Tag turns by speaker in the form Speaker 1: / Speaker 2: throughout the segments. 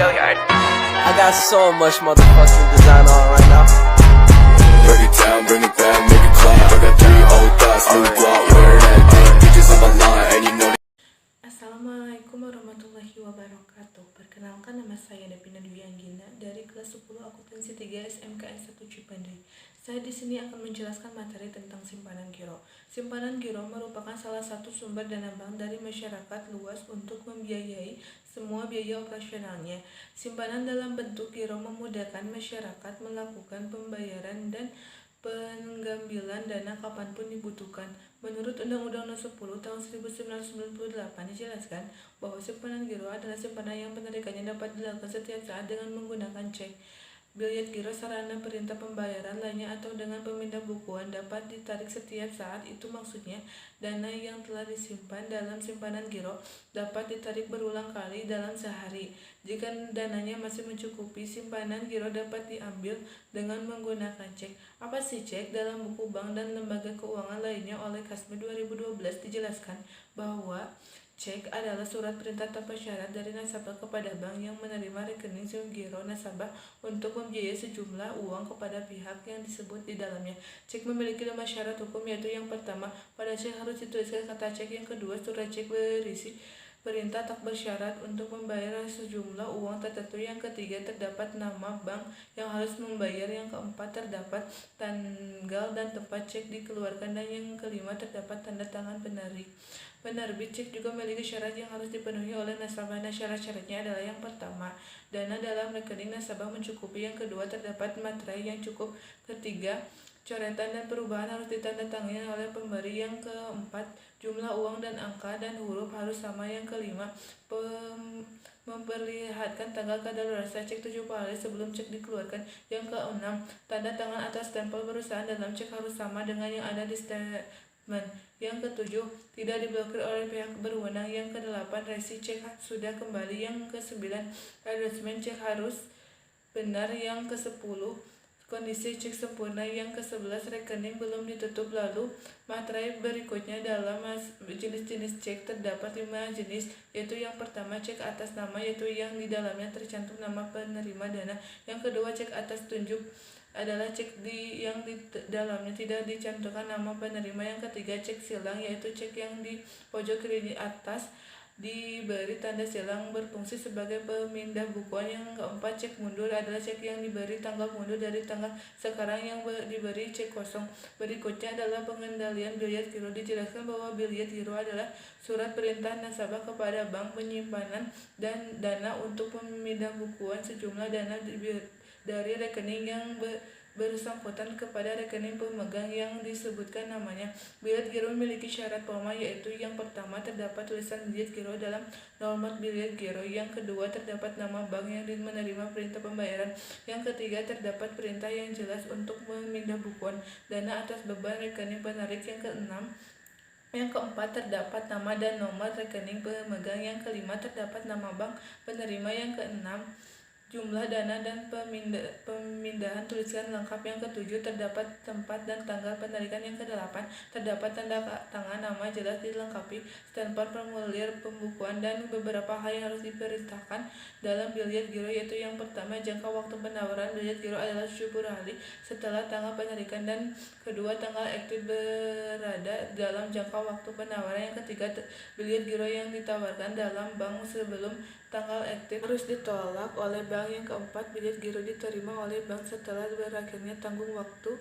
Speaker 1: I got so much motherfucking design on right now.
Speaker 2: Break it down, bring it back, make it clap. I got 3 old thoughts, new block, where that thing. Bitches on my line, and you know.
Speaker 3: Assalamualaikum warahmatullahi wabarakatuh. Perkenalkan, nama saya Devina Dwi Anggina dari kelas 10 akuntansi 3 SMKN 1 Cipandai. Saya di sini akan menjelaskan materi tentang simpanan giro. Simpanan giro merupakan salah satu sumber dana bank dari masyarakat luas untuk membiayai semua biaya operasionalnya. Simpanan dalam bentuk giro memudahkan masyarakat melakukan pembayaran dan pengambilan dana kapanpun dibutuhkan. Menurut Undang-Undang No. 10 Tahun 1998 dijelaskan bahwa simpanan giro adalah simpanan yang penarikannya dapat dilakukan setiap saat dengan menggunakan cek, biljet giro, sarana perintah pembayaran lainnya, atau dengan pemindah bukuan dapat ditarik setiap saat. Itu maksudnya dana yang telah disimpan dalam simpanan giro dapat ditarik berulang kali dalam sehari. Jika dananya masih mencukupi, simpanan giro dapat diambil dengan menggunakan cek. Apa sih cek? Dalam buku bank dan lembaga keuangan lainnya oleh Kasmi 2012 dijelaskan bahwa cek adalah surat perintah tanpa syarat dari nasabah kepada bank yang menerima rekening giro nasabah untuk membiayai sejumlah uang kepada pihak yang disebut di dalamnya. Cek memiliki 5 syarat hukum, yaitu yang pertama, pada cek harus dituliskan kata cek. Yang kedua, surat cek berisi perintah tak bersyarat untuk membayar sejumlah uang tertentu. Yang ketiga, terdapat nama bank yang harus membayar. Yang keempat, terdapat tanggal dan tempat cek dikeluarkan. Dan yang kelima, terdapat tanda tangan penerbit cek. Juga memiliki syarat yang harus dipenuhi oleh nasabah. Nah, syarat-syaratnya adalah: yang pertama, dana dalam rekening nasabah mencukupi. Yang kedua, terdapat materai yang cukup. Ketiga, coretan dan perubahan harus ditandatangani oleh pemberi. Yang keempat, jumlah uang dan angka dan huruf harus sama. Yang kelima, memperlihatkan tanggal kadaluarsa cek 7 hari sebelum cek dikeluarkan. Yang keenam, tanda tangan atas stempel perusahaan dalam cek harus sama dengan yang ada di statement. Yang ketujuh, tidak diblokir oleh pihak berwenang. Yang kedelapan, resi cek sudah kembali. Yang kesembilan, endorsement cek harus benar. Yang kesepuluh, kondisi cek sempurna. Yang ke-11, rekening belum ditutup. Lalu materai berikutnya dalam jenis-jenis cek terdapat 5 jenis, yaitu yang pertama, cek atas nama, yaitu yang di dalamnya tercantum nama penerima dana. Yang kedua, cek atas tunjuk, adalah cek yang di dalamnya tidak dicantumkan nama penerima. Yang ketiga, cek silang, yaitu cek yang di pojok kiri atas diberi tanda silang berfungsi sebagai pemindah bukuan. Yang keempat, cek mundur, adalah cek yang diberi tanggal mundur dari tanggal sekarang yang diberi cek kosong. Berikutnya adalah pengendalian biljet giro. Dijelaskan bahwa biljet giro adalah surat perintah nasabah kepada bank penyimpanan dan dana untuk pemindah bukuan sejumlah dana dari rekening yang bersangkutan kepada rekening pemegang yang disebutkan namanya. Biljet giro memiliki syarat formal, yaitu yang pertama, terdapat tulisan biljet giro dalam nomor biljet giro. Yang kedua, terdapat nama bank yang menerima perintah pembayaran. Yang ketiga, terdapat perintah yang jelas untuk memindah bukuan dana atas beban rekening penarik. Yang keempat, terdapat nama dan nomor rekening pemegang. Yang kelima, terdapat nama bank penerima. Yang keenam, jumlah dana dan pemindahan tuliskan lengkap. Yang ketujuh, terdapat tempat dan tanggal penarikan. Yang kedelapan, terdapat tanda tangan nama jelas dilengkapi stempel formulir pembukuan. Dan beberapa hal yang harus diperintahkan dalam biljet giro, yaitu yang pertama, jangka waktu penawaran biljet giro adalah 70 hari setelah tanggal penarikan. Dan kedua, tanggal aktif berada dalam jangka waktu penawaran. Yang ketiga, biljet giro yang ditawarkan dalam bank sebelum tanggal aktif harus ditolak oleh bank. Yang keempat, biljet giro diterima oleh bank setelah berakhirnya tanggung waktu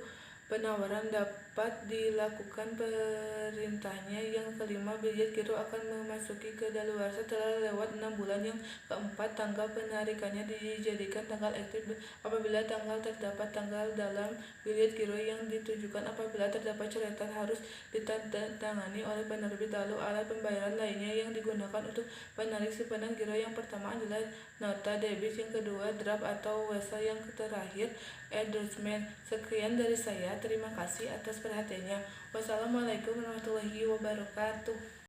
Speaker 3: penawaran dapat dilakukan perintahnya. Yang kelima, biljet giro akan memasuki kadaluarsa setelah lewat 6 bulan. Yang keempat, tanggal penarikannya dijadikan tanggal aktif apabila terdapat tanggal dalam biljet giro yang ditujukan. Apabila terdapat coretan harus ditandatangani oleh penerbit. Lalu alat pembayaran lainnya yang digunakan untuk menarik simpanan giro, yang pertama adalah nota debit, yang kedua draft atau wesa, yang terakhir endorsement. Sekian dari saya, terima kasih atas perhatiannya. Wassalamualaikum warahmatullahi wabarakatuh.